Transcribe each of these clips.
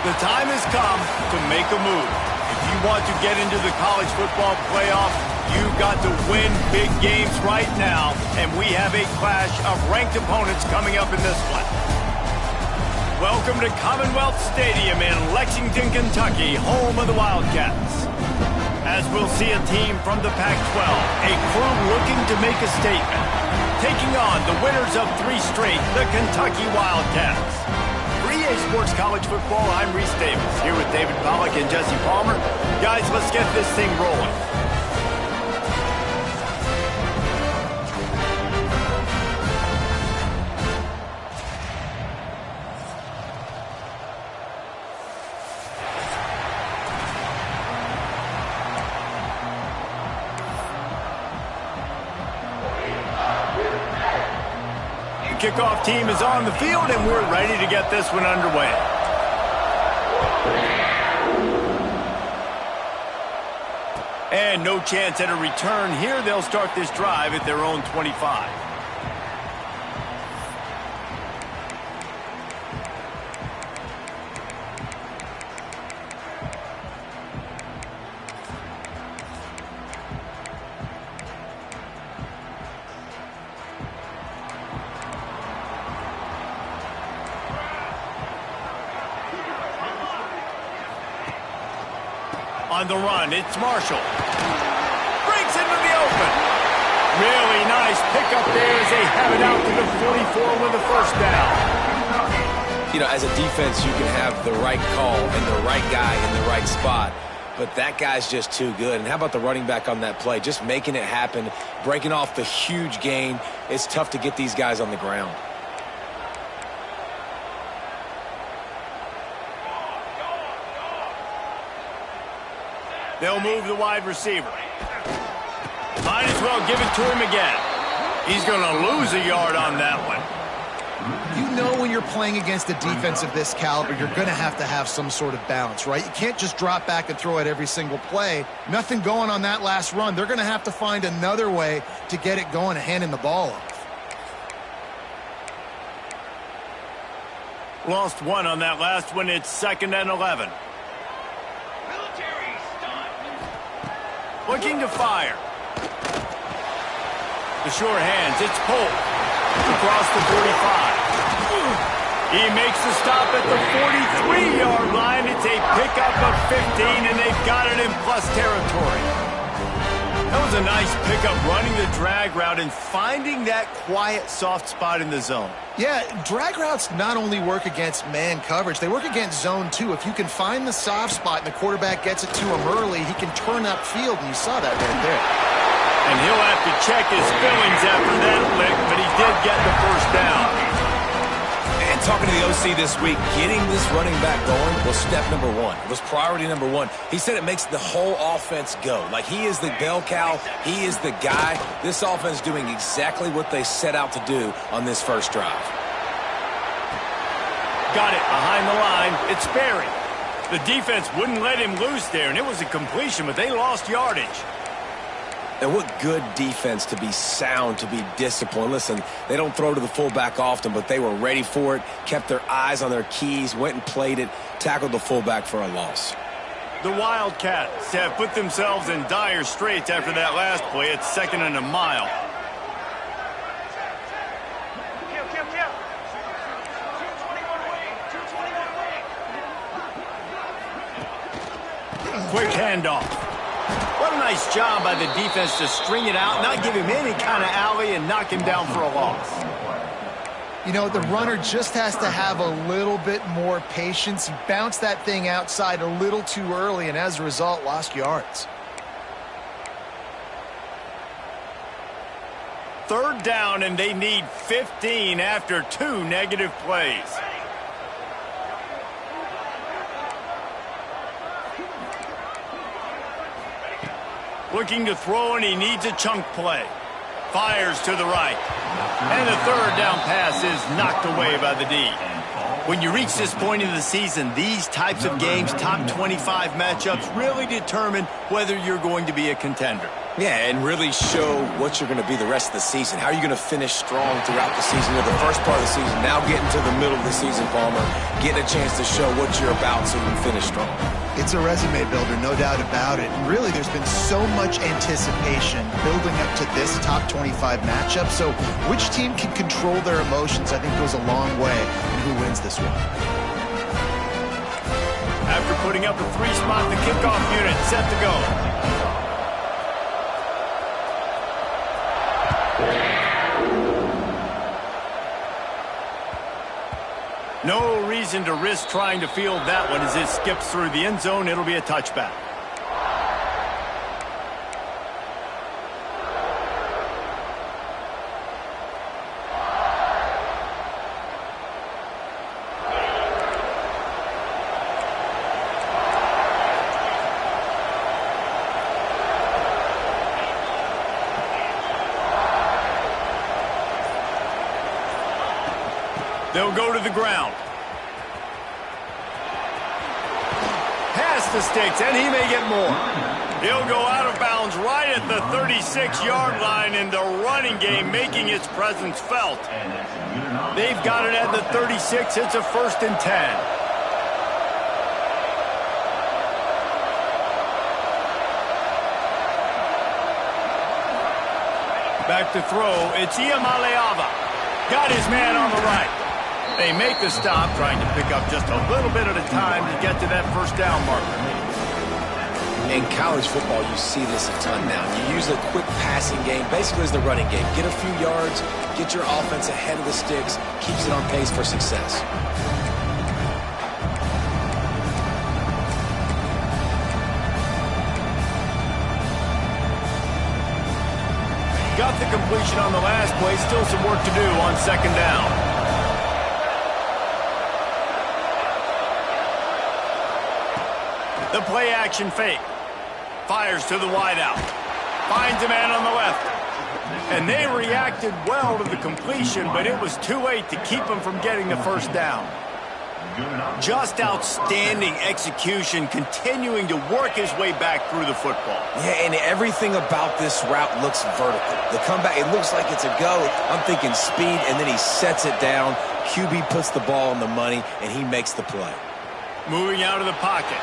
The time has come to make a move. If you want to get into the college football playoff, you've got to win big games right now, and we have a clash of ranked opponents coming up in this one. Welcome to Commonwealth Stadium in Lexington, Kentucky, home of the Wildcats. As we'll see a team from the Pac-12, a crew looking to make a statement, taking on the winners of 3 straight, the Kentucky Wildcats. For EA Sports College Football, I'm Reese Davis, here with David Pollack and Jesse Palmer. Guys, let's get this thing rolling. Kickoff team is on the field, and we're ready to get this one underway. And no chance at a return here. They'll start this drive at their own 25. On the run, it's Marshall. Breaks into the open. Really nice pickup there as they have it out to the 44 with the first down. You know, as a defense, you can have the right call and the right guy in the right spot, but that guy's just too good. And how about the running back on that play? Just making it happen, breaking off the huge gain. It's tough to get these guys on the ground. They'll move the wide receiver. Might as well give it to him again. He's going to lose a yard on that one. You know when you're playing against a defense of this caliber, you're going to have some sort of balance, right? You can't just drop back and throw it every single play. Nothing going on that last run. They're going to have to find another way to get it going and handing the ball off. Lost one on that last one. It's 2nd and 11. Looking to fire. The short hands, it's Polk. Across the 45. He makes the stop at the 43-yard line. It's a pickup of 15, and they've got it in plus territory. That was a nice pickup, running the drag route and finding that quiet, soft spot in the zone. Yeah, drag routes not only work against man coverage, they work against zone too. If you can find the soft spot and the quarterback gets it to him early, he can turn upfield, and you saw that right there. And he'll have to check his feelings after that lick, but he did get the first down. And talking to the OC this week, getting this running back going was step number 1. It was priority number 1. He said it makes the whole offense go. Like, he is the bell cow. He is the guy. This offense doing exactly what they set out to do on this first drive. Got it behind the line. It's Berry. The defense wouldn't let him loose there, and it was a completion, but they lost yardage. And what good defense to be sound, to be disciplined. Listen, they don't throw to the fullback often, but they were ready for it, kept their eyes on their keys, went and played it, tackled the fullback for a loss. The Wildcats have put themselves in dire straits after that last play. It's 2nd and a mile. Quick handoff. What a nice job by the defense to string it out, not give him any kind of alley, and knock him down for a loss. You know, the runner just has to have a little bit more patience. He bounced that thing outside a little too early, and as a result, lost yards. 3rd down, and they need 15 after 2 negative plays. Looking to throw, and he needs a chunk play. Fires to the right. And the 3rd down pass is knocked away by the D. When you reach this point in the season, these types of games, top 25 matchups, really determine whether you're going to be a contender. Yeah, and really show what you're going to be the rest of the season. How are you going to finish strong throughout the season? Or the first part of the season, now getting to the middle of the season, Palmer, getting a chance to show what you're about so you can finish strong. It's a resume builder, no doubt about it. And really, there's been so much anticipation building up to this top 25 matchup. So which team can control their emotions, I think, goes a long way in who wins this one. After putting up a 3-spot, the kickoff unit set to go. No reason to risk trying to field that one as it skips through the end zone. It'll be a touchback. They'll go to the ground. Pass the sticks, and he may get more. He'll go out of bounds right at the 36-yard line in the running game, making its presence felt. They've got it at the 36. It's a 1st and 10. Back to throw. It's Iamaleava. Got his man on the right. They make the stop, trying to pick up just a little bit at a time to get to that first down marker. In college football, you see this a ton now. You use a quick passing game, basically as the running game. Get a few yards, get your offense ahead of the sticks, keeps it on pace for success. Got the completion on the last play. Still some work to do on 2nd down. The play action fake. Fires to the wideout. Finds a man on the left. And they reacted well to the completion, but it was too late to keep him from getting the first down. Just outstanding execution, continuing to work his way back through the football. Yeah, and everything about this route looks vertical. The comeback, it looks like it's a go. I'm thinking speed, and then he sets it down. QB puts the ball on the money, and he makes the play. Moving out of the pocket.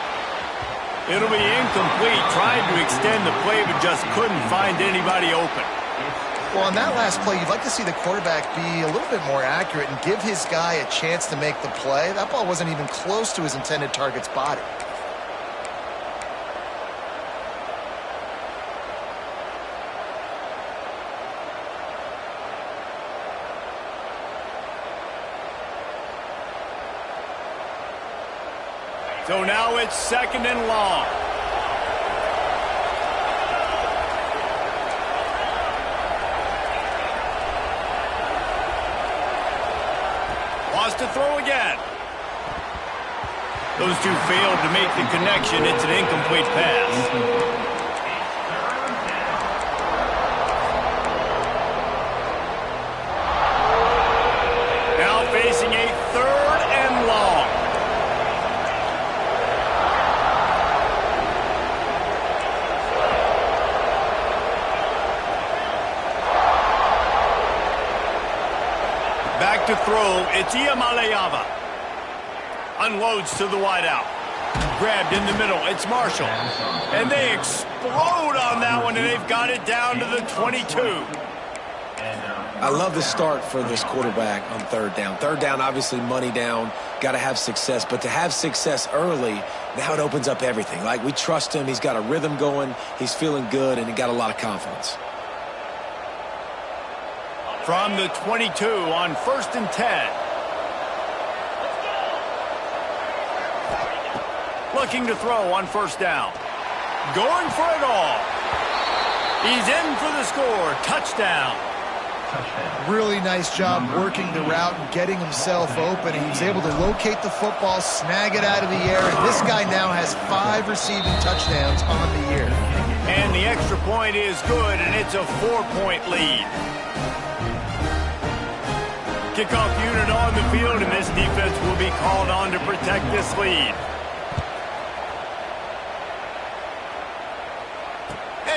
It'll be incomplete. Tried to extend the play, but just couldn't find anybody open. Well, on that last play, you'd like to see the quarterback be a little bit more accurate and give his guy a chance to make the play. That ball wasn't even close to his intended target's body. So now it's 2nd and long. Wants to throw again. Those two failed to make the connection. It's an incomplete pass. Now facing a 3rd and long. Back to throw, it's Iamaleava. Unloads to the wideout. Grabbed in the middle, it's Marshall. And they explode on that one, and they've got it down to the 22. I love the start for this quarterback on 3rd down. 3rd down, obviously money down, got to have success. But to have success early, now it opens up everything. Like, we trust him, he's got a rhythm going, he's feeling good, and he got a lot of confidence. From the 22 on 1st and 10. Looking to throw on 1st down. Going for it all. He's in for the score. Touchdown. Really nice job working the route and getting himself open. He was able to locate the football, snag it out of the air, and this guy now has 5 receiving touchdowns on the year. And the extra point is good, and it's a 4-point lead. Kickoff unit on the field, and this defense will be called on to protect this lead.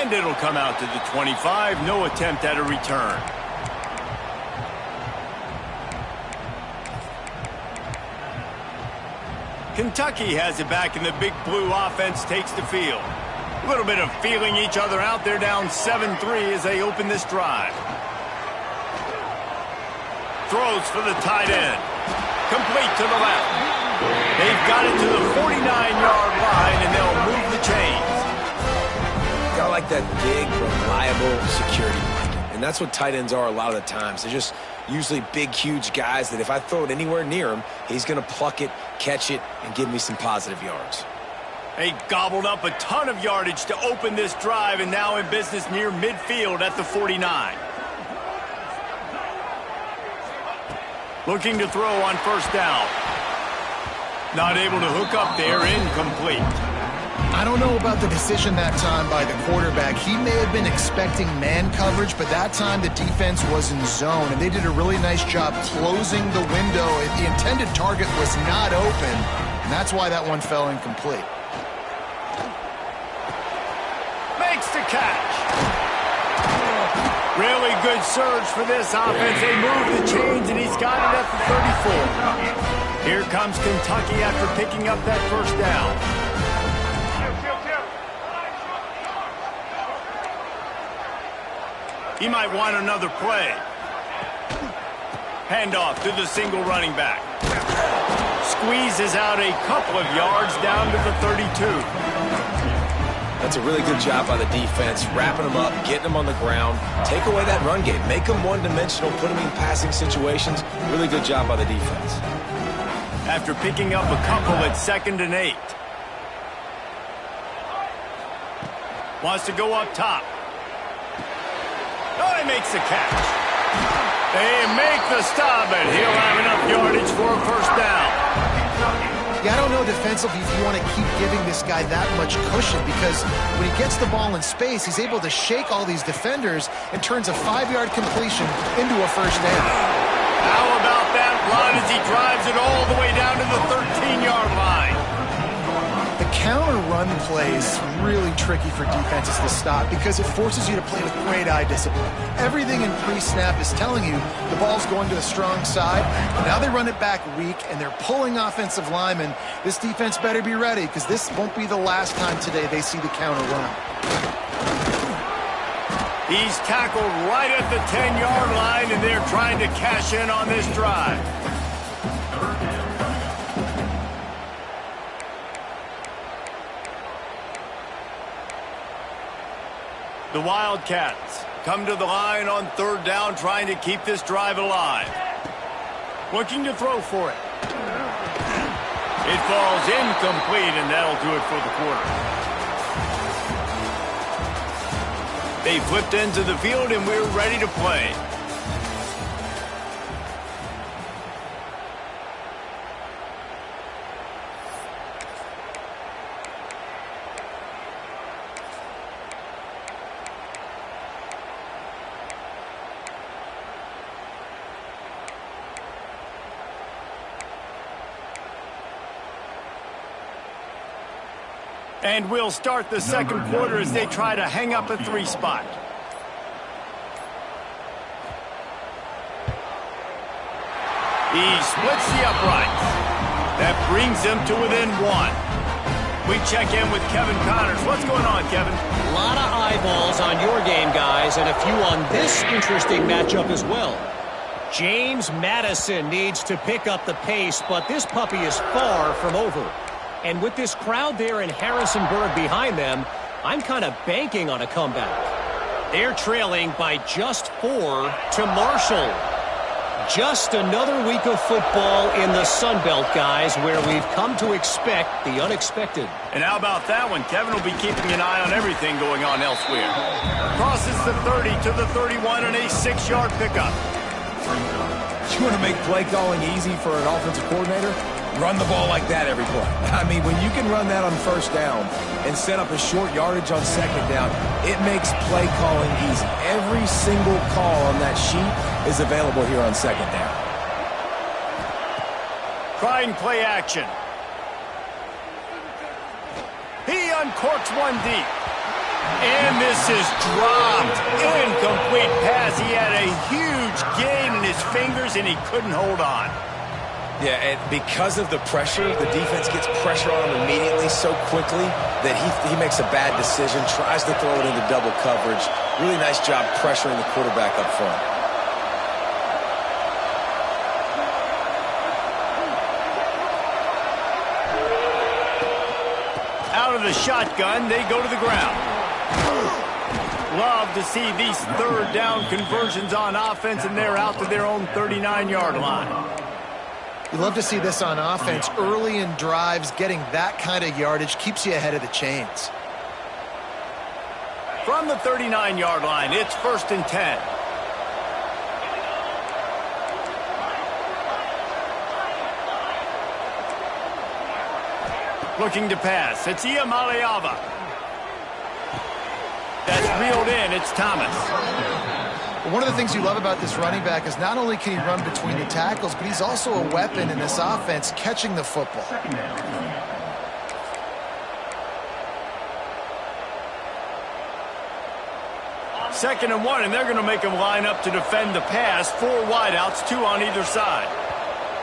And it'll come out to the 25. No attempt at a return. Kentucky has it back, and the Big Blue offense takes the field. A little bit of feeling each other out. They're down 7-3 as they open this drive. Throws for the tight end. Complete to the left. They've got it to the 49-yard line, and they'll move the chains. Got like that big, reliable security blanket. And that's what tight ends are a lot of the times. They're just usually big, huge guys that if I throw it anywhere near him, he's going to pluck it, catch it, and give me some positive yards. They gobbled up a ton of yardage to open this drive, and now in business near midfield at the 49. Looking to throw on first down. Not able to hook up there, incomplete. I don't know about the decision that time by the quarterback. He may have been expecting man coverage, but that time the defense was in zone, and they did a really nice job closing the window. The intended target was not open, and that's why that one fell incomplete. Makes the catch. Really good surge for this offense. They move the chains, and he's got it at the 34. Here comes Kentucky after picking up that first down. He might want another play. Handoff to the single running back. Squeezes out a couple of yards down to the 32. That's a really good job by the defense, wrapping them up, getting them on the ground. Take away that run game. Make them one-dimensional, put them in passing situations. Really good job by the defense. After picking up a couple at 2nd and 8. Wants to go up top. Oh, he makes the catch. They make the stop, and he'll have enough yardage for a first down. Yeah, I don't know defensively if you want to keep giving this guy that much cushion, because when he gets the ball in space, he's able to shake all these defenders and turns a 5-yard completion into a first down. How about that run as he drives it all the way down to the 13-yard line? The counter run play is really tricky for defenses to stop because it forces you to play with great eye discipline. Everything in pre-snap is telling you the ball's going to the strong side, but now they run it back weak and they're pulling offensive linemen. This defense better be ready because this won't be the last time today they see the counter run. He's tackled right at the 10-yard line, and they're trying to cash in on this drive. The Wildcats come to the line on 3rd down, trying to keep this drive alive. Looking to throw for it. It falls incomplete, and that'll do it for the quarter. They flipped into the field, and we're ready to play. And we'll start the second quarter as they try to hang up a 3 spot. He splits the uprights. That brings them to within 1. We check in with Kevin Connors. What's going on, Kevin? A lot of eyeballs on your game, guys, and a few on this interesting matchup as well. James Madison needs to pick up the pace, but this puppy is far from over. And with this crowd there in Harrisonburg behind them, I'm kind of banking on a comeback. They're trailing by just 4 to Marshall. Just another week of football in the Sun Belt, guys, where we've come to expect the unexpected. And how about that one? Kevin will be keeping an eye on everything going on elsewhere. Crosses the 30 to the 31 and a 6-yard pickup. You want to make play calling easy for an offensive coordinator? Run the ball like that every play. I mean, when you can run that on first down and set up a short yardage on second down, it makes play calling easy. Every single call on that sheet is available here on second down. Trying play action. He uncorks one deep. And this is dropped. Incomplete pass. He had a huge gain in his fingers, and he couldn't hold on. Yeah, and because of the pressure, the defense gets pressure on him immediately so quickly that he makes a bad decision, tries to throw it into double coverage. Really nice job pressuring the quarterback up front. Out of the shotgun, they go to the ground. Love to see these third down conversions on offense, and they're out to their own 39-yard line. You love to see this on offense. Early in drives, getting that kind of yardage keeps you ahead of the chains. From the 39-yard line, it's 1st and 10. Looking to pass. It's Iamaleava. That's reeled in. It's Thomas. One of the things you love about this running back is not only can he run between the tackles, but he's also a weapon in this offense catching the football. 2nd and 1, and they're going to make him line up to defend the pass. 4 wideouts, 2 on either side.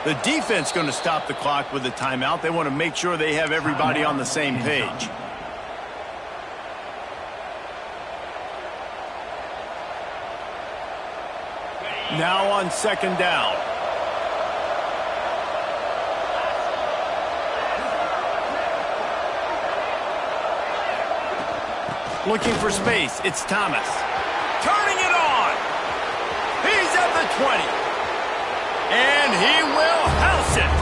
The defense going to stop the clock with a timeout. They want to make sure they have everybody on the same page. Now on 2nd down. Looking for space. It's Thomas. Turning it on. He's at the 20. And he will house it.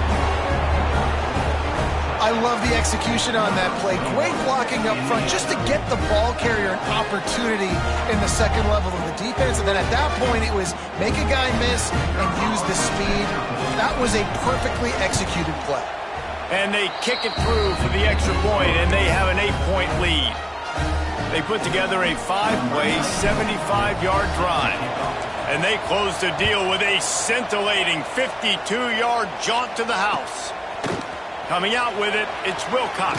I love the execution on that play. Great blocking up front just to get the ball carrier an opportunity in the second level of the defense. And then at that point, it was make a guy miss and use the speed. That was a perfectly executed play. And they kick it through for the extra point, and they have an 8-point lead. They put together a 5-play, 75-yard drive. And they close the deal with a scintillating 52-yard jaunt to the house. Coming out with it, it's Wilcox.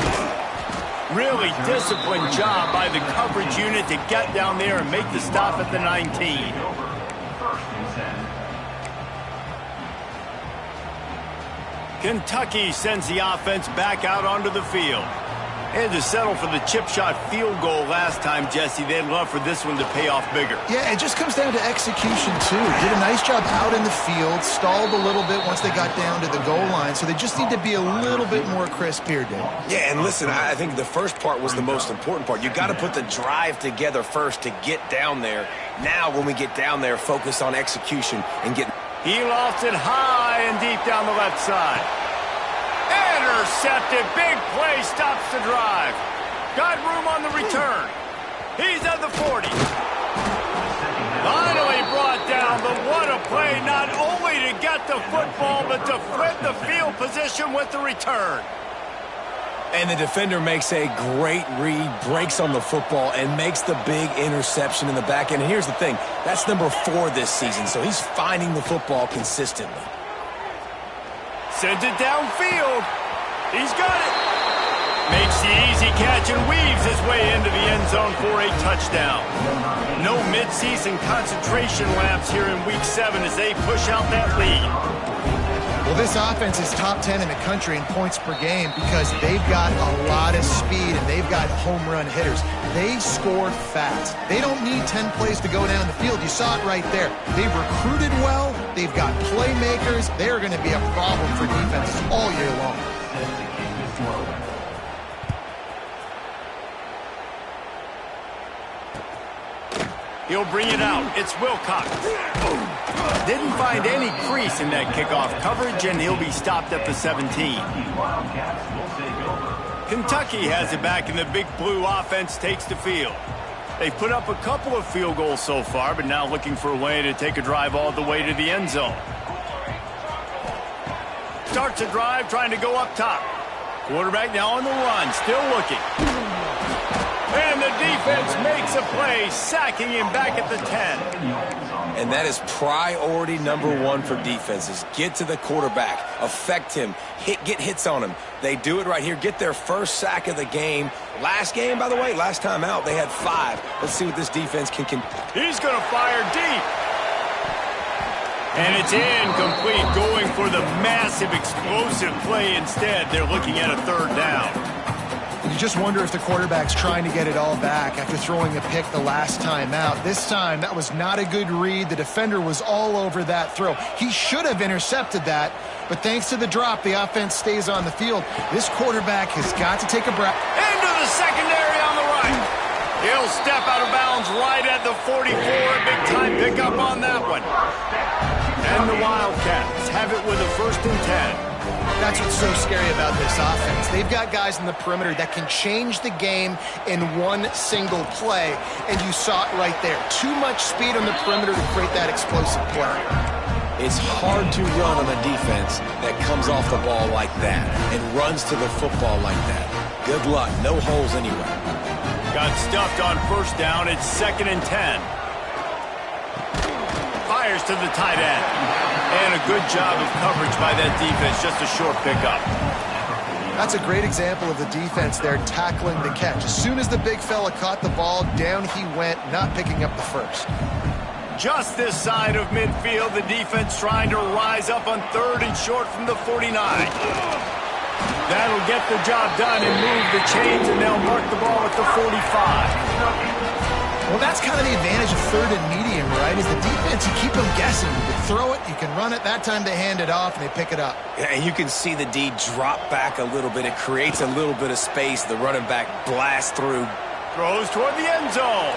Really disciplined job by the coverage unit to get down there and make the stop at the 19. Kentucky sends the offense back out onto the field. They had to settle for the chip shot field goal last time, Jesse. They'd love for this one to pay off bigger. Yeah, it just comes down to execution, too. Did a nice job out in the field, stalled a little bit once they got down to the goal line, so they just need to be a little bit more crisp here, Dave. Yeah, and listen, I think the first part was the most important part. You got to put the drive together first to get down there. Now, when we get down there, focus on execution and get... He lost it high and deep down the left side. Intercepted. Big play stops the drive. Got room on the return. He's at the 40. Finally brought down, but what a play, not only to get the football, but to flip the field position with the return. And the defender makes a great read, breaks on the football, and makes the big interception in the back end. And here's the thing, that's number 4 this season, so he's finding the football consistently. Sends it downfield. He's got it. Makes the easy catch and weaves his way into the end zone for a touchdown. No midseason concentration laps here in Week 7 as they push out that lead. Well, this offense is top 10 in the country in points per game because they've got a lot of speed and they've got home run hitters. They score fast. They don't need 10 plays to go down the field. You saw it right there. They've recruited well. They've got playmakers. They're going to be a problem for defenses all year long. He'll bring it out. It's Wilcox. Didn't find any crease in that kickoff coverage, and he'll be stopped at the 17. Kentucky has it back, and the Big Blue offense takes the field. They've put up a couple of field goals so far, but now looking for a way to take a drive all the way to the end zone. Starts a drive trying to go up top. Quarterback now on the run, still looking. And the defense makes a play, sacking him back at the 10. And that is priority number one for defenses. Get to the quarterback, affect him, get hits on him. They do it right here. Get their first sack of the game. Last game, by the way, last time out, they had 5. Let's see what this defense can. He's going to fire deep. And it's incomplete, going for the massive explosive play instead. They're looking at a 3rd down. You just wonder if the quarterback's trying to get it all back after throwing a pick the last time out. This time, that was not a good read. The defender was all over that throw. He should have intercepted that, but thanks to the drop, the offense stays on the field. This quarterback has got to take a breath. Into the secondary on the right. He'll step out of bounds right at the 44. A big-time pickup on that one. And the Wildcats have it with a 1st and 10. That's what's so scary about this offense. They've got guys in the perimeter that can change the game in one single play, and you saw it right there. Too much speed on the perimeter to create that explosive play. It's hard to run on a defense that comes off the ball like that and runs to the football like that. Good luck. No holes anywhere. Got stuffed on 1st down. It's 2nd and 10. Fires to the tight end. And a good job of coverage by that defense. Just a short pickup. That's a great example of the defense there tackling the catch. As soon as the big fella caught the ball, down he went, not picking up the 1st. Just this side of midfield, the defense trying to rise up on 3rd and short from the 49. That'll get the job done and move the chains, and they'll mark the ball at the 45. Well, that's kind of the advantage of 3rd and medium, right? Is the defense, you keep them guessing. You can throw it, you can run it. That time they hand it off, and they pick it up. Yeah, and you can see the D drop back a little bit. It creates a little bit of space. The running back blasts through. Throws toward the end zone.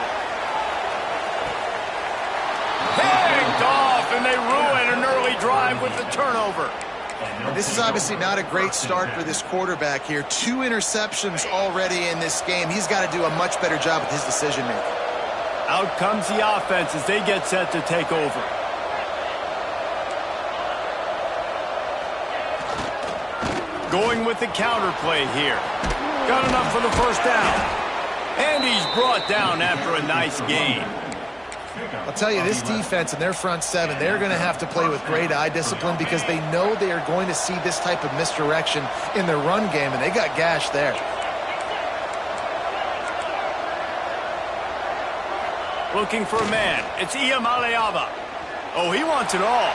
Picked off, and they ruin an early drive with the turnover. And this is obviously not a great start for this quarterback here. 2 interceptions already in this game. He's got to do a much better job with his decision-making. Out comes the offense as they get set to take over. Going with the counter play here. Got enough for the 1st down. And he's brought down after a nice gain. I'll tell you, this defense and their front 7, they're going to have to play with great eye discipline because they know they are going to see this type of misdirection in their run game, and they got gashed there. Looking for a man. It's Iamaleava. Oh, he wants it all.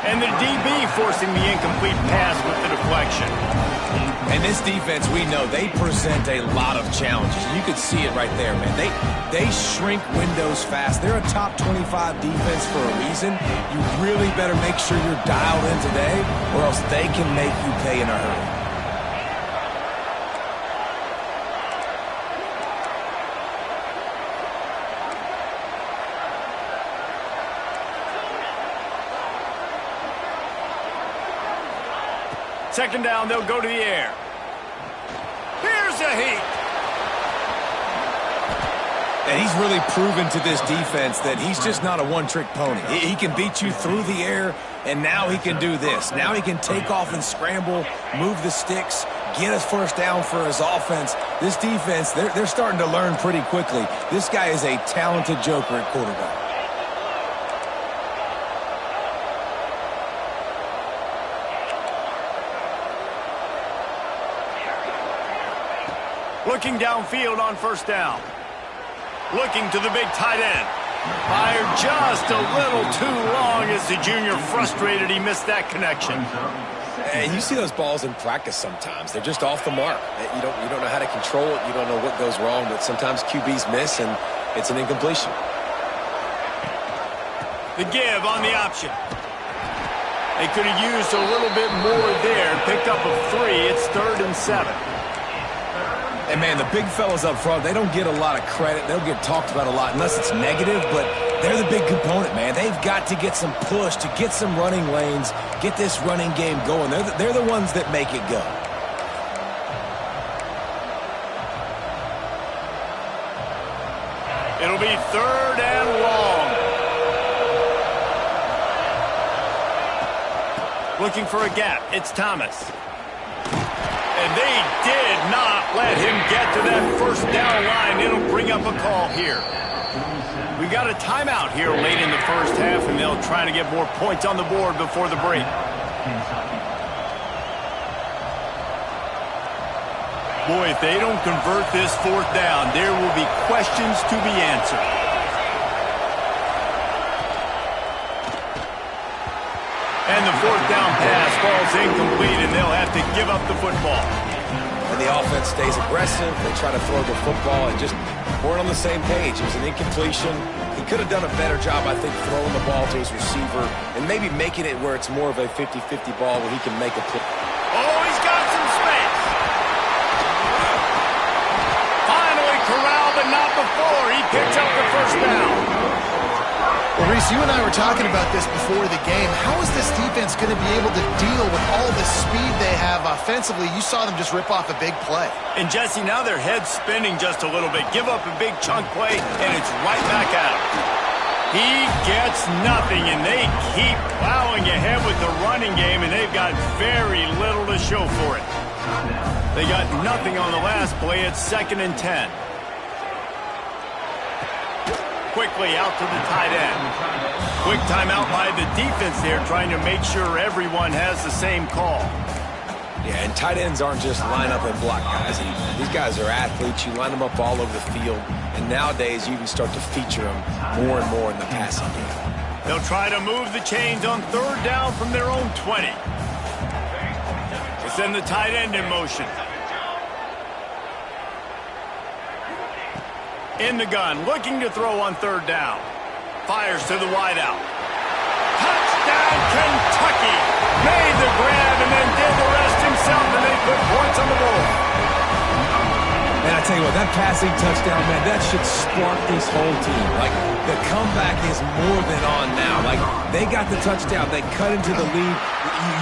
And the DB forcing the incomplete pass with the deflection. And this defense, we know, they present a lot of challenges. You could see it right there, man. They shrink windows fast. They're a top 25 defense for a reason. You really better make sure you're dialed in today, or else they can make you pay in a hurry. Second down, they'll go to the air. Here's a heat. And he's really proven to this defense that he's just not a one-trick pony. He can beat you through the air, and now he can do this. Now he can take off and scramble, move the sticks, get us 1st down for his offense. This defense, they're starting to learn pretty quickly. This guy is a talented joker at quarterback. Looking downfield on 1st down. Looking to the big tight end. Fired just a little too long as the junior frustrated he missed that connection. And you see those balls in practice sometimes. They're just off the mark. You don't know how to control it. You don't know what goes wrong, but sometimes QBs miss, and it's an incompletion. The give on the option. They could have used a little bit more there. Picked up a 3. It's 3rd and 7. And, man, the big fellas up front, they don't get a lot of credit. They'll get talked about a lot unless it's negative, but they're the big component, man. They've got to get some push, to get some running lanes, get this running game going. They're the ones that make it go. It'll be 3rd and long. Looking for a gap. It's Thomas. And they did not let him get to that 1st down line. It'll bring up a call here. We got a timeout here late in the first half, and they'll try to get more points on the board before the break. Boy, if they don't convert this fourth down, there will be questions to be answered. And the fourth down pass falls incomplete, and they'll have to give up the football. And the offense stays aggressive. They try to throw the football and just weren't on the same page. It was an incompletion. He could have done a better job, I think, throwing the ball to his receiver and maybe making it where it's more of a 50-50 ball where he can make a play. Oh, he's got some space. Finally corralled, but not before. He picks up the first down. Well, Reese, you and I were talking about this before the game. How is this defense going to be able to deal with all the speed they have offensively? You saw them just rip off a big play. And, Jesse, now their head's spinning just a little bit. Give up a big chunk play, and it's right back out. He gets nothing, and they keep plowing ahead with the running game, and they've got very little to show for it. They got nothing on the last play. It's 2nd and 10. Quickly out to the tight end. Quick timeout by the defense there, trying to make sure everyone has the same call. Yeah, and tight ends aren't just line up and block guys. These guys are athletes. You line them up all over the field. And nowadays, you can start to feature them more and more in the passing game. They'll try to move the chains on 3rd down from their own 20. They send the tight end in motion. In the gun, looking to throw on 3rd down. Fires to the wideout. Touchdown, Kentucky! Made the grab and then did the rest himself, and they put points on the board. Man, I tell you what, that passing touchdown, man, that should spark this whole team. Like, the comeback is more than on now. Like, they got the touchdown. They cut into the lead.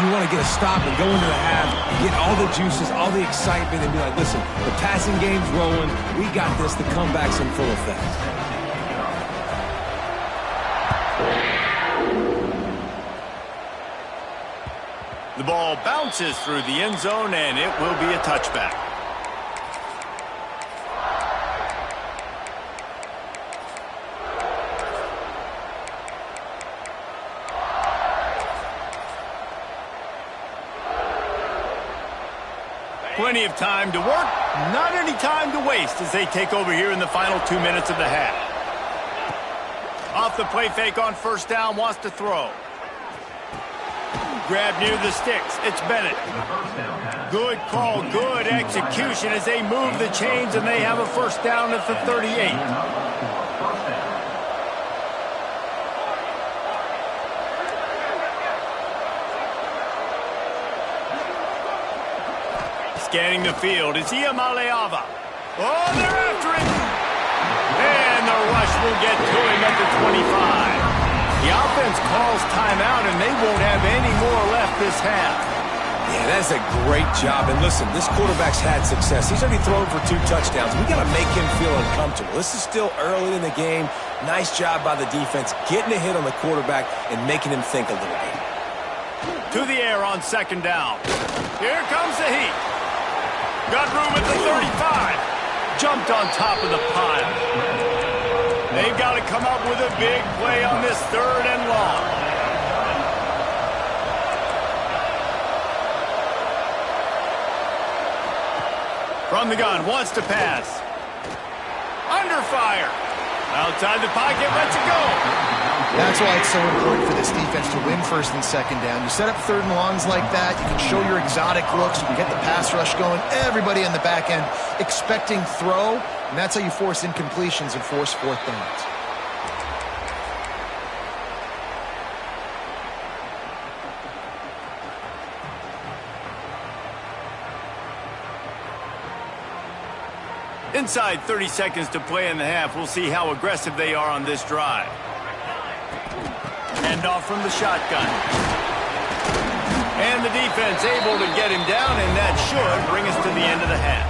You want to get a stop and go into the half, get all the juices, all the excitement, and be like, listen, the passing game's rolling. We got this. The comeback's in full effect. The ball bounces through the end zone, and it will be a touchback. Plenty of time to work, not any time to waste as they take over here in the final 2 minutes of the half. Off the play fake on 1st down, wants to throw. Grab near the sticks, it's Bennett. Good call, good execution as they move the chains and they have a 1st down at the 38. Scanning the field, it's Iamaleava. Oh, they're after him! And the rush will get to him at the 25. The offense calls timeout, and they won't have any more left this half. Yeah, that's a great job. And listen, this quarterback's had success. He's already thrown for 2 touchdowns. We got to make him feel uncomfortable. This is still early in the game. Nice job by the defense, getting a hit on the quarterback and making him think a little bit. To the air on 2nd down. Here comes the heat. Got room at the 35. Jumped on top of the pile. They've got to come up with a big play on this 3rd and long. From the gun, wants to pass. Under fire. Outside the pocket, lets it go. That's why it's so important for this defense to win 1st and 2nd down. You set up 3rd and longs like that, you can show your exotic looks, you can get the pass rush going, everybody on the back end expecting throw, and that's how you force incompletions and force 4th downs. Inside 30 seconds to play in the half. We'll see how aggressive they are on this drive. Handoff from the shotgun. And the defense able to get him down, and that should bring us to the end of the half.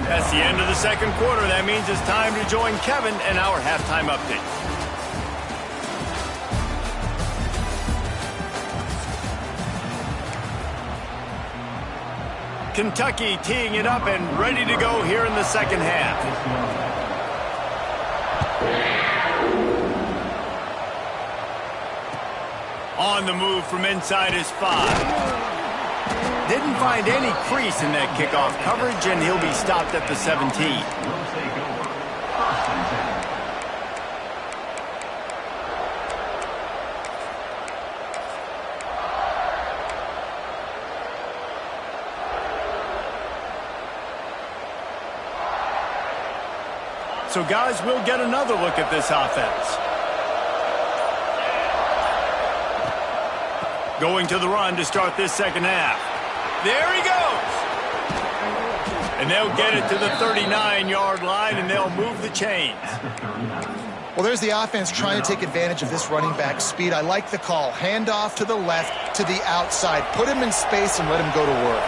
That's the end of the 2nd quarter. That means it's time to join Kevin and our halftime update. Kentucky teeing it up and ready to go here in the second half. On the move from inside his 5. Didn't find any crease in that kickoff coverage, and he'll be stopped at the 17. So, guys, we'll get another look at this offense. Going to the run to start this second half. There he goes. And they'll get it to the 39-yard line, and they'll move the chains. Well, there's the offense trying to take advantage of this running back speed. I like the call. Hand off to the left, to the outside. Put him in space and let him go to work.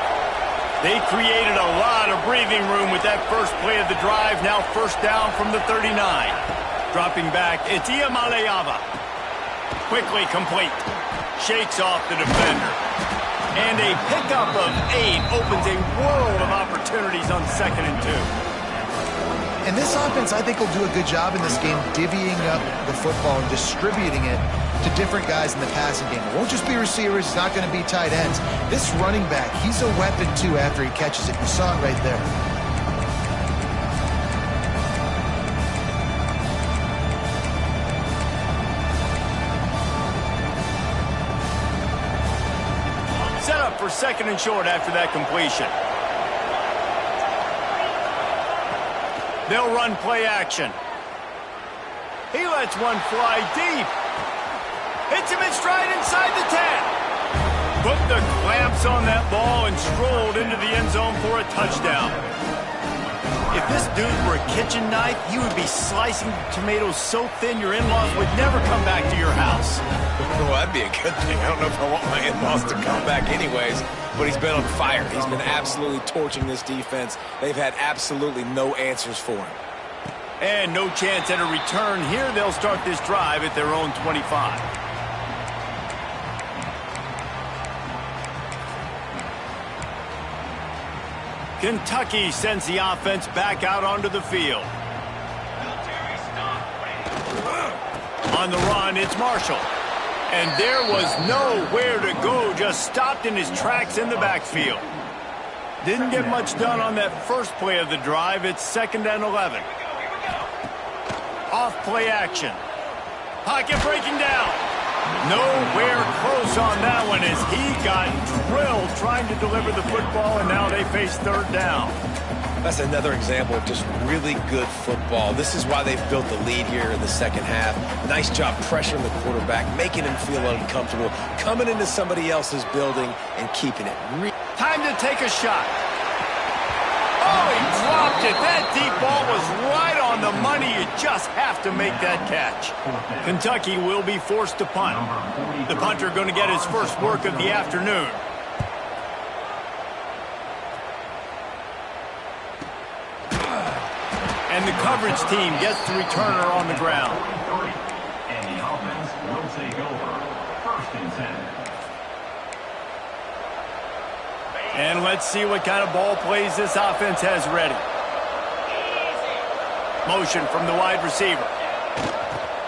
They created a lot of breathing room with that first play of the drive. Now first down from the 39. Dropping back, it's Iamaleava. Quickly complete. Shakes off the defender. And a pickup of 8 opens a world of opportunities on 2nd and 2. And this offense, I think, will do a good job in this game divvying up the football and distributing it to different guys in the passing game. It won't just be receivers. It's not going to be tight ends. This running back, he's a weapon, too, after he catches it. You saw it right there. Set up for 2nd and short after that completion. They'll run play action. He lets one fly deep. Hits him in stride inside the 10. Put the clamps on that ball and strolled into the end zone for a touchdown. If this dude were a kitchen knife, you would be slicing tomatoes so thin your in-laws would never come back to your house. Well, that'd be a good thing. I don't know if I want my in-laws to come back anyways, but he's been on fire. He's been absolutely torching this defense. They've had absolutely no answers for him. And no chance at a return here. They'll start this drive at their own 25. Kentucky sends the offense back out onto the field. On the run, it's Marshall. And there was nowhere to go, just stopped in his tracks in the backfield. Didn't get much done on that first play of the drive. It's 2nd and 11. Off play action. Pocket breaking down. Nowhere close on that one as he got drilled trying to deliver the football, and now they face 3rd down. That's another example of just really good football. This is why they've built the lead here in the second half. Nice job pressuring the quarterback, making him feel uncomfortable, coming into somebody else's building and keeping it. Time to take a shot. Oh, he dropped it. That deep ball was right on the money. You just have to make that catch. Kentucky will be forced to punt. The punter going to get his first work of the afternoon. And the coverage team gets the returner on the ground. And the offense will take over. 1st and 10. And let's see what kind of ball plays this offense has ready. Motion from the wide receiver.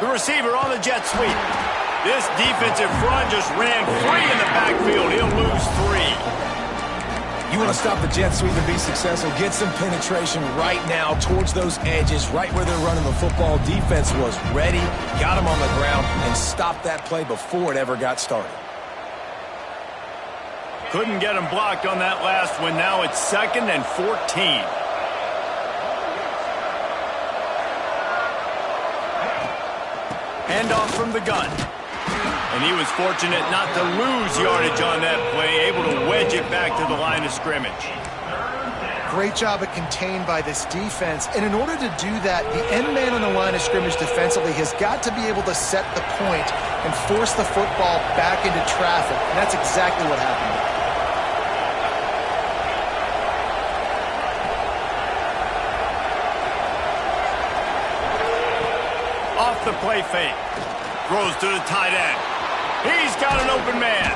The receiver on the jet sweep. This defensive front just ran free in the backfield. He'll lose 3. You want to stop the jet sweep and be successful, get some penetration right now towards those edges, right where they're running the football. Defense was ready, got him on the ground, and stopped that play before it ever got started. Couldn't get him blocked on that last one. Now it's 2nd and 14. Handoff from the gun. And he was fortunate not to lose yardage on that play, able to wedge it back to the line of scrimmage. Great job of contained by this defense. And in order to do that, the end man on the line of scrimmage defensively has got to be able to set the point and force the football back into traffic. And that's exactly what happened. Off the play fake. Throws to the tight end. He's got an open man.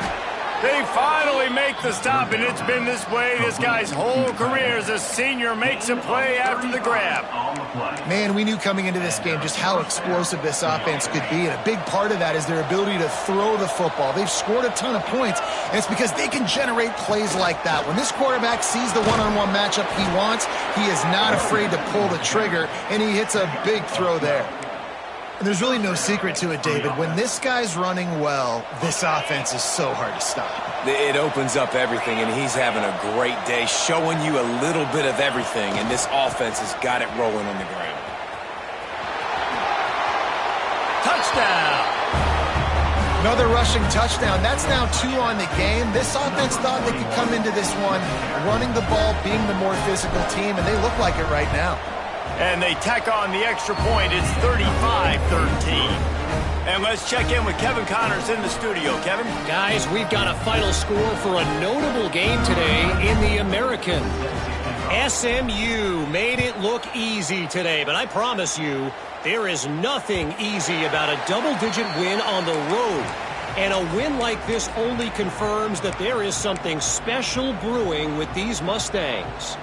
They finally make the stop, and it's been this way this guy's whole career as a senior makes a play after the grab. Man, we knew coming into this game just how explosive this offense could be, and a big part of that is their ability to throw the football. They've scored a ton of points, and it's because they can generate plays like that. When this quarterback sees the one-on-one matchup he wants, he is not afraid to pull the trigger, and he hits a big throw there. And there's really no secret to it, David. When this guy's running well, this offense is so hard to stop. It opens up everything, and he's having a great day, showing you a little bit of everything, and this offense has got it rolling on the ground. Touchdown! Another rushing touchdown. That's now 2 on the game. This offense thought they could come into this one running the ball, being the more physical team, and they look like it right now. And they tack on the extra point. It's 35-13. And let's check in with Kevin Connors in the studio. Kevin? Guys, we've got a final score for a notable game today in the American. SMU made it look easy today, but I promise you, there is nothing easy about a double-digit win on the road. And a win like this only confirms that there is something special brewing with these Mustangs.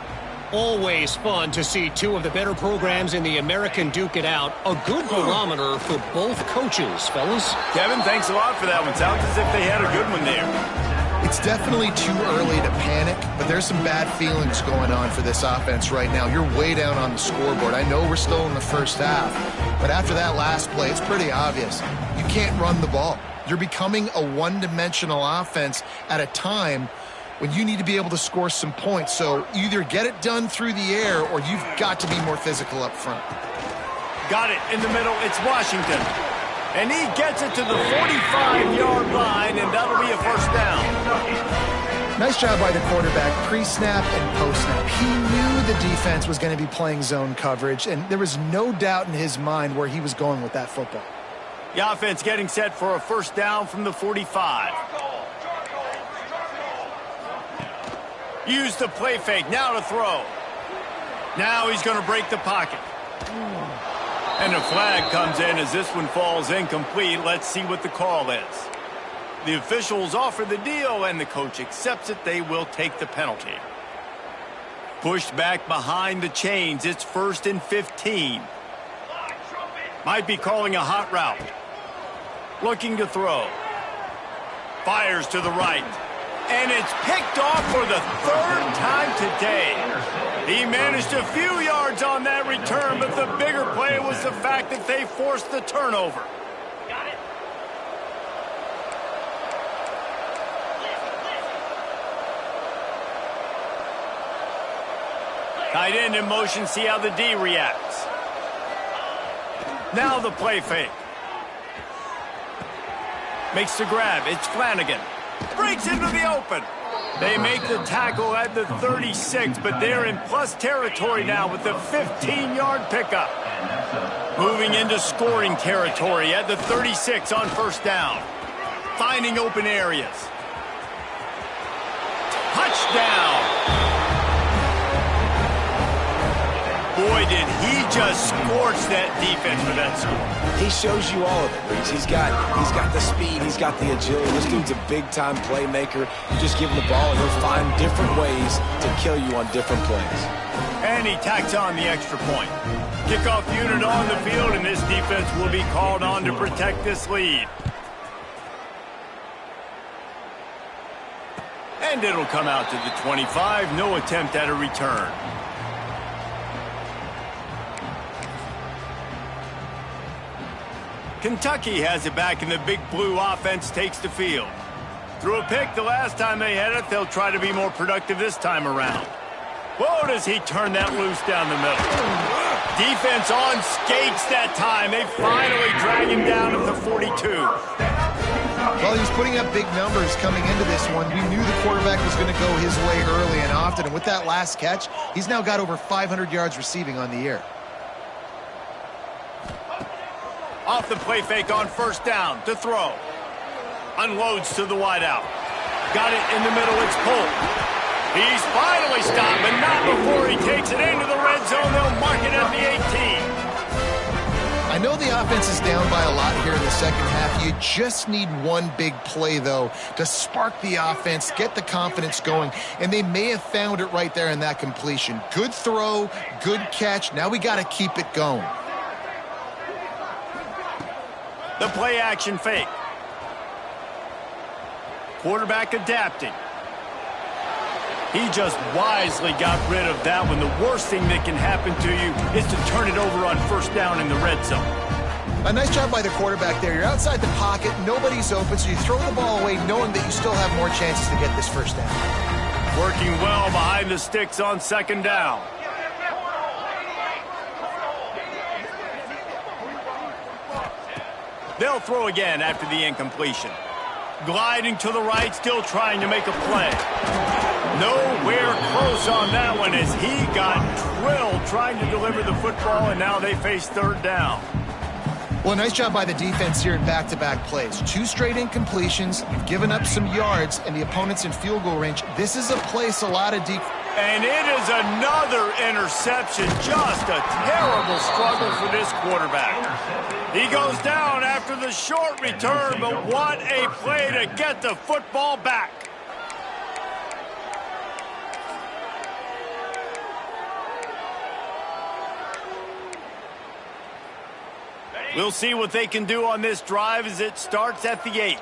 Always fun to see two of the better programs in the American duke it out. A good barometer for both coaches, fellas. Kevin, thanks a lot for that one. Sounds as if they had a good one there. It's definitely too early to panic, but there's some bad feelings going on for this offense right now. You're way down on the scoreboard. I know we're still in the first half, but after that last play, it's pretty obvious. You can't run the ball. You're becoming a one-dimensional offense at a time when you need to be able to score some points. So either get it done through the air or you've got to be more physical up front. Got it in the middle. It's Washington. And he gets it to the 45-yard line, and that'll be a first down. Nice job by the quarterback, pre-snap and post-snap. He knew the defense was going to be playing zone coverage, and there was no doubt in his mind where he was going with that football. The offense getting set for a first down from the 45. Use the play fake, now to throw. Now he's going to break the pocket. And a flag comes in as this one falls incomplete. Let's see what the call is. The officials offer the deal, and the coach accepts it. They will take the penalty. Pushed back behind the chains. It's 1st and 15. Might be calling a hot route. Looking to throw. Fires to the right. And it's picked off for the 3rd time today. He managed a few yards on that return, but the bigger play was the fact that they forced the turnover. Tight end in motion, see how the D reacts. Now the play fake. Makes the grab, it's Flanagan. Breaks into the open. They make the tackle at the 36, but they're in plus territory now with the 15-yard pickup. Moving into scoring territory at the 36 on first down. Finding open areas. Touchdown! Boy, did he just scorch that defense with that score. He shows you all of it, Reese. He's got the speed, he's got the agility. This dude's a big-time playmaker. You just give him the ball, and he'll find different ways to kill you on different plays. And he tacks on the extra point. Kickoff unit on the field, and this defense will be called on to protect this lead. And it'll come out to the 25. No attempt at a return. Kentucky has it back, and the big blue offense takes the field. Threw a pick the last time they had it. They'll try to be more productive this time around. Whoa, does he turn that loose down the middle. Defense on skates that time. They finally drag him down at the 42. Well, he was putting up big numbers coming into this one. We knew the quarterback was going to go his way early and often, and with that last catch, he's now got over 500 yards receiving on the year. Off the play fake on first down to throw. Unloads to the wideout. Got it in the middle, it's Polk. He's finally stopped, but not before he takes it into the red zone. They'll mark it at the 18. I I know the offense is down by a lot here in the second half. You just need one big play, though, to spark the offense, get the confidence going, and they may have found it right there in that completion. Good throw, good catch. Now we got to keep it going. The play action fake. Quarterback adapting. He just wisely got rid of that one. The worst thing that can happen to you is to turn it over on first down in the red zone. A nice job by the quarterback there. You're outside the pocket, nobody's open, so you throw the ball away knowing that you still have more chances to get this first down. Working well behind the sticks on second down. They'll throw again after the incompletion. Gliding to the right, still trying to make a play. Nowhere close on that one as he got drilled trying to deliver the football, and now they face third down. Well, nice job by the defense here in back-to-back plays. 2 straight incompletions, you've given up some yards, and the opponent's in field goal range. This is a place a lot of deep... And it is another interception. Just a terrible struggle for this quarterback. He goes down after the short return, but what a play to get the football back. We'll see what they can do on this drive as it starts at the 8.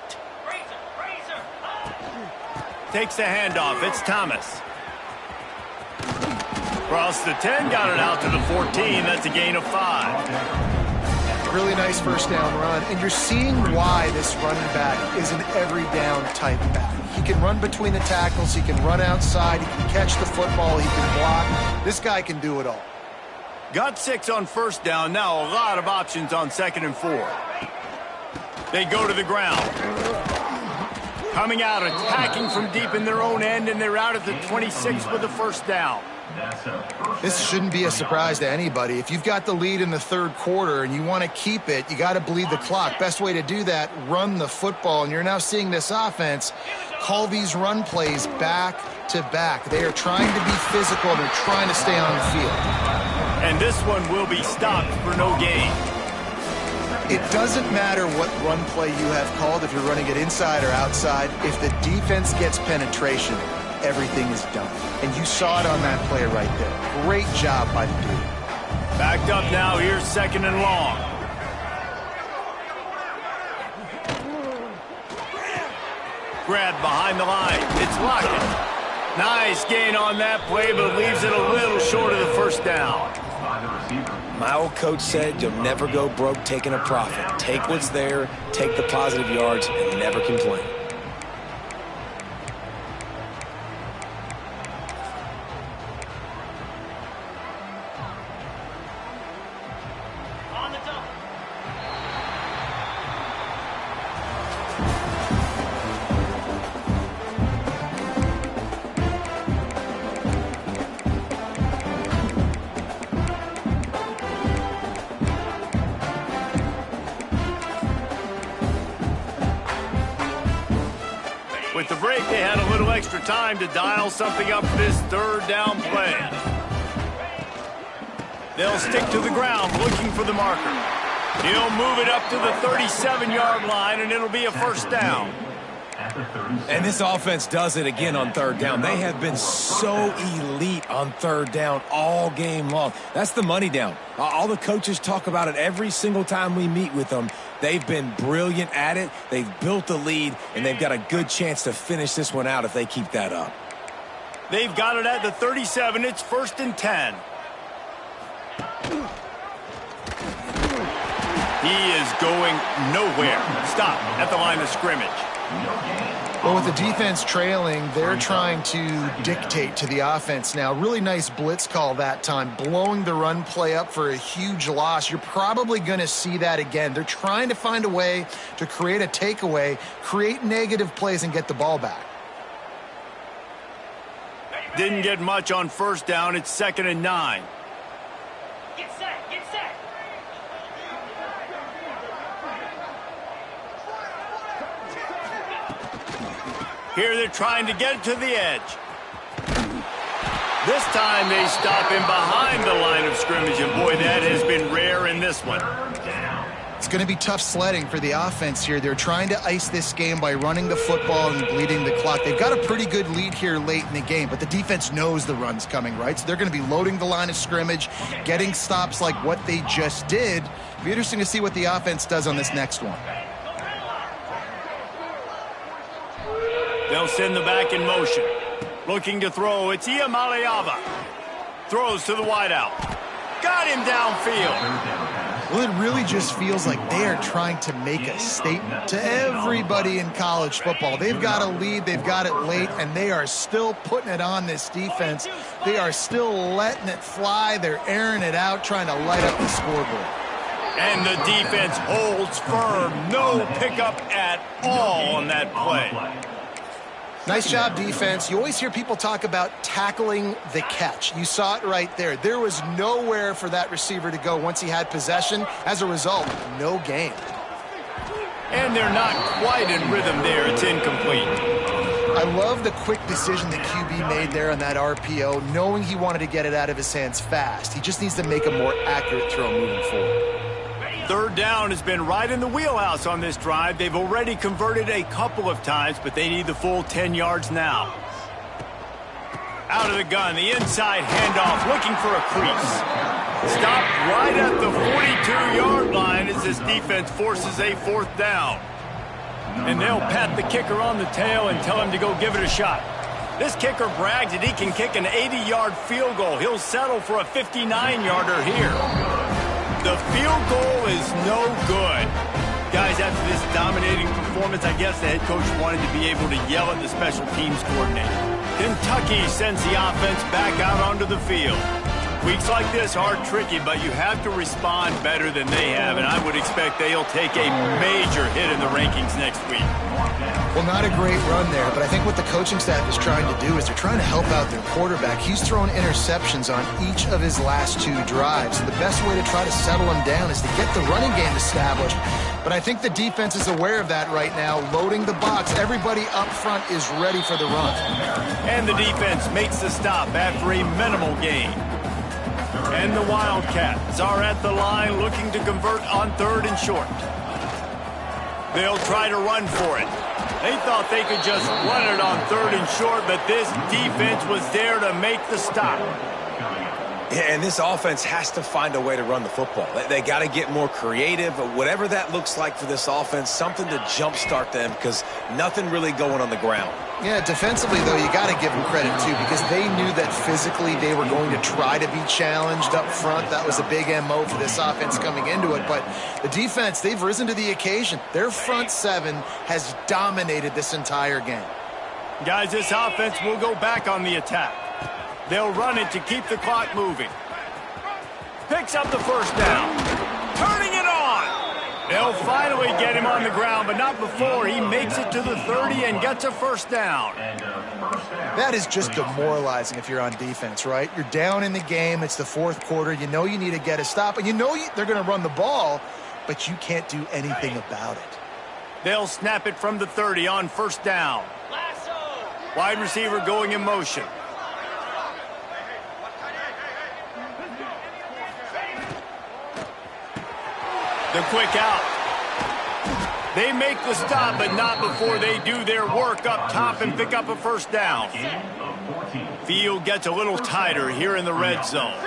Takes the handoff. It's Thomas. Across the 10, got it out to the 14. That's a gain of 5. Really nice first down run, and you're seeing why this running back is an every down type back. He can run between the tackles, he can run outside, he can catch the football, he can block. This guy can do it all. Got 6 on first down. Now a lot of options on 2nd and 4. They go to the ground. Coming out, attacking from deep in their own end, and they're out at the 26 with the first down. This shouldn't be a surprise to anybody. If you've got the lead in the third quarter and you want to keep it, you got to bleed the clock. Best way to do that, run the football. And you're now seeing this offense call these run plays back to back. They are trying to be physical. They're trying to stay on the field. And this one will be stopped for no gain. It doesn't matter what run play you have called, if you're running it inside or outside. If the defense gets penetration, everything is done. And you saw it on that play right there. Great job by the dude. Backed up now. Here's 2nd and long. Grab behind the line. It's Lockett. Nice gain on that play, but leaves it a little short of the first down. My old coach said you'll never go broke taking a profit. Take what's there, take the positive yards, and never complain. With the break, they had a little extra time to dial something up for this third down play. They'll stick to the ground looking for the marker. He'll move it up to the 37-yard line, and it'll be a first down. And this offense does it again on third down. They have been so elite on third down all game long. That's the money down. All the coaches talk about it every single time we meet with them. They've been brilliant at it. They've built the lead, and they've got a good chance to finish this one out if they keep that up. They've got it at the 37. It's 1st and 10. He is going nowhere. Stop at the line of scrimmage. Well, with the defense trailing, they're trying to dictate to the offense now. Really nice blitz call that time, blowing the run play up for a huge loss. You're probably going to see that again. They're trying to find a way to create a takeaway, create negative plays, and get the ball back. Didn't get much on first down. It's 2nd and 9. Get set, get set. Here they're trying to get to the edge. This time they stop him behind the line of scrimmage, and boy, that has been rare in this one. It's going to be tough sledding for the offense here. They're trying to ice this game by running the football and bleeding the clock. They've got a pretty good lead here late in the game, but the defense knows the run's coming, right? So they're going to be loading the line of scrimmage, getting stops like what they just did. It'll be interesting to see what the offense does on this next one. They'll send the back in motion. Looking to throw, it's Iamaleava. Throws to the wideout. Got him downfield. Well, it really just feels like they are trying to make a statement to everybody in college football. They've got a lead, they've got it late, and they are still putting it on this defense. They are still letting it fly. They're airing it out, trying to light up the scoreboard. And the defense holds firm. No pickup at all on that play. Nice job, defense. You always hear people talk about tackling the catch. You saw it right there. There was nowhere for that receiver to go once he had possession. As a result, no gain. And they're not quite in rhythm there. It's incomplete. I love the quick decision the QB made there on that RPO, knowing he wanted to get it out of his hands fast. He just needs to make a more accurate throw moving forward. Third down has been right in the wheelhouse on this drive. They've already converted a couple of times, but they need the full 10 yards now. Out of the gun, the inside handoff, looking for a crease. Stopped right at the 42-yard line as this defense forces a fourth down. And they'll pat the kicker on the tail and tell him to go give it a shot. This kicker brags that he can kick an 80-yard field goal. He'll settle for a 59-yarder here. The field goal is no good. Guys, after this dominating performance, I guess the head coach wanted to be able to yell at the special teams coordinator. Kentucky sends the offense back out onto the field. Weeks like this are tricky, but you have to respond better than they have, and I would expect they'll take a major hit in the rankings next week. Well, not a great run there, but I think what the coaching staff is trying to do is they're trying to help out their quarterback. He's thrown interceptions on each of his last two drives. The best way to try to settle him down is to get the running game established. But I think the defense is aware of that right now, loading the box. Everybody up front is ready for the run. And the defense makes the stop after a minimal gain. And the Wildcats are at the line looking to convert on third and short. They'll try to run for it. They thought they could just run it on third and short, but this defense was there to make the stop. Yeah, and this offense has to find a way to run the football. They got to get more creative, whatever that looks like for this offense, something to jumpstart them because nothing really going on the ground. Yeah, defensively, though, you got to give them credit, too, because they knew that physically they were going to try to be challenged up front. That was a big MO for this offense coming into it. But the defense, they've risen to the occasion. Their front seven has dominated this entire game. Guys, this offense will go back on the attack. They'll run it to keep the clock moving. Picks up the first down. Turning it on. They'll finally get him on the ground, but not before he makes it to the 30 and gets a first down. That is just demoralizing if you're on defense, right? You're down in the game. It's the fourth quarter. You know you need to get a stop, and you know they're going to run the ball, but you can't do anything about it. They'll snap it from the 30 on first down. Wide receiver going in motion. The quick out. They make the stop, but not before they do their work up top and pick up a first down. Field gets a little tighter here in the red zone.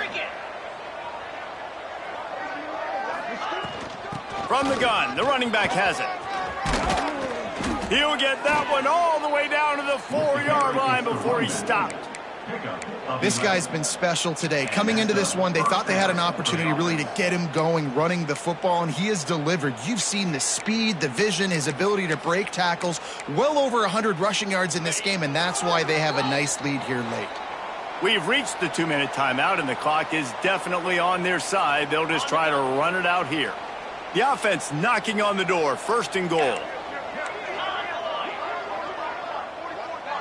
From the gun, the running back has it. He'll get that one all the way down to the 4-yard line before he's stopped. This guy's been special today. Coming into this one, they thought they had an opportunity really to get him going, running the football, and he has delivered. You've seen the speed, the vision, his ability to break tackles, well over 100 rushing yards in this game, and that's why they have a nice lead here late. We've reached the 2-minute timeout, and the clock is definitely on their side. They'll just try to run it out here. The offense knocking on the door, first and goal.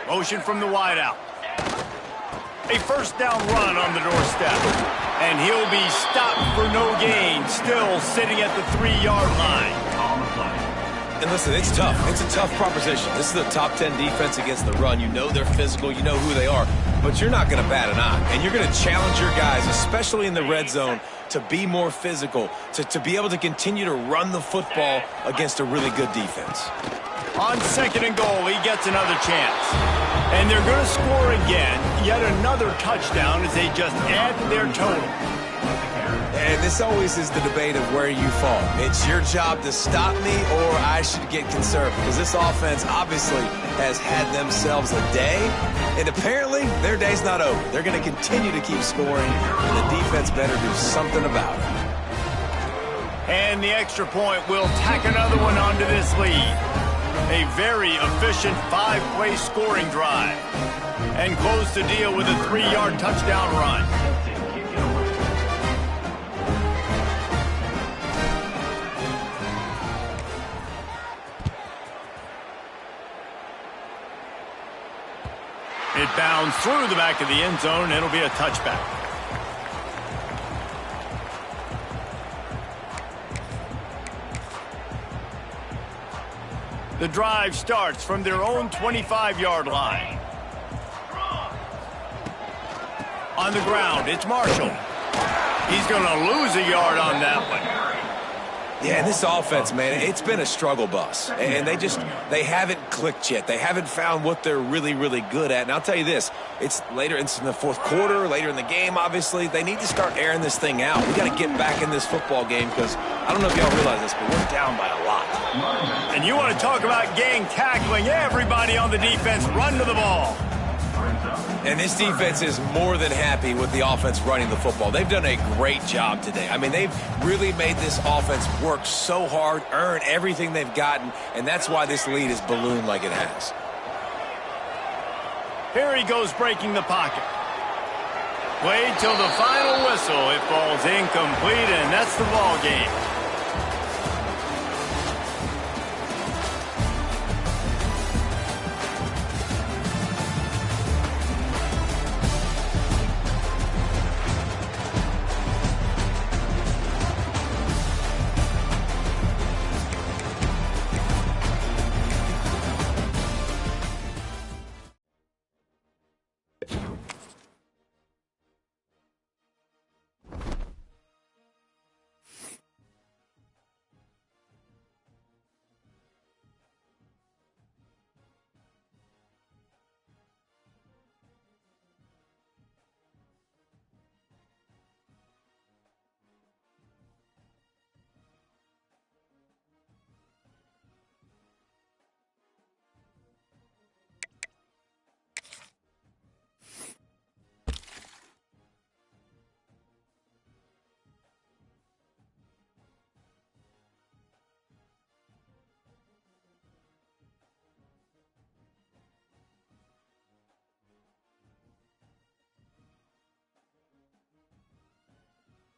Motion from the wideout. A first down run on the doorstep. And he'll be stopped for no gain, still sitting at the 3-yard line. And listen, it's tough. It's a tough proposition. This is a top 10 defense against the run. You know they're physical. You know who they are. But you're not going to bat an eye. And you're going to challenge your guys, especially in the red zone, to be more physical, to be able to continue to run the football against a really good defense. On 2nd and goal, he gets another chance. And they're going to score again. Yet another touchdown as they just add to their total. And this always is the debate of where you fall. It's your job to stop me, or I should get concerned, because this offense obviously has had themselves a day, and apparently their day's not over. They're going to continue to keep scoring, and the defense better do something about it. And the extra point will tack another one onto this lead. A very efficient 5-play scoring drive. And close the deal with a 3-yard touchdown run. It bounds through the back of the end zone. It'll be a touchback. The drive starts from their own 25-yard line. On the ground, it's Marshall. He's going to lose a yard on that one. Yeah, this offense, man, it's been a struggle bus. And they haven't clicked yet. They haven't found what they're really, really good at. And I'll tell you this, it's later in the fourth quarter, later in the game, obviously. They need to start airing this thing out. We got to get back in this football game because I don't know if y'all realize this, but we're down by a lot. And you want to talk about gang tackling. Everybody on the defense run to the ball. And this defense is more than happy with the offense running the football. They've done a great job today. I mean, they've really made this offense work so hard, earn everything they've gotten, and that's why this lead is ballooned like it has. Here he goes breaking the pocket. Played till the final whistle. It falls incomplete, and that's the ball game.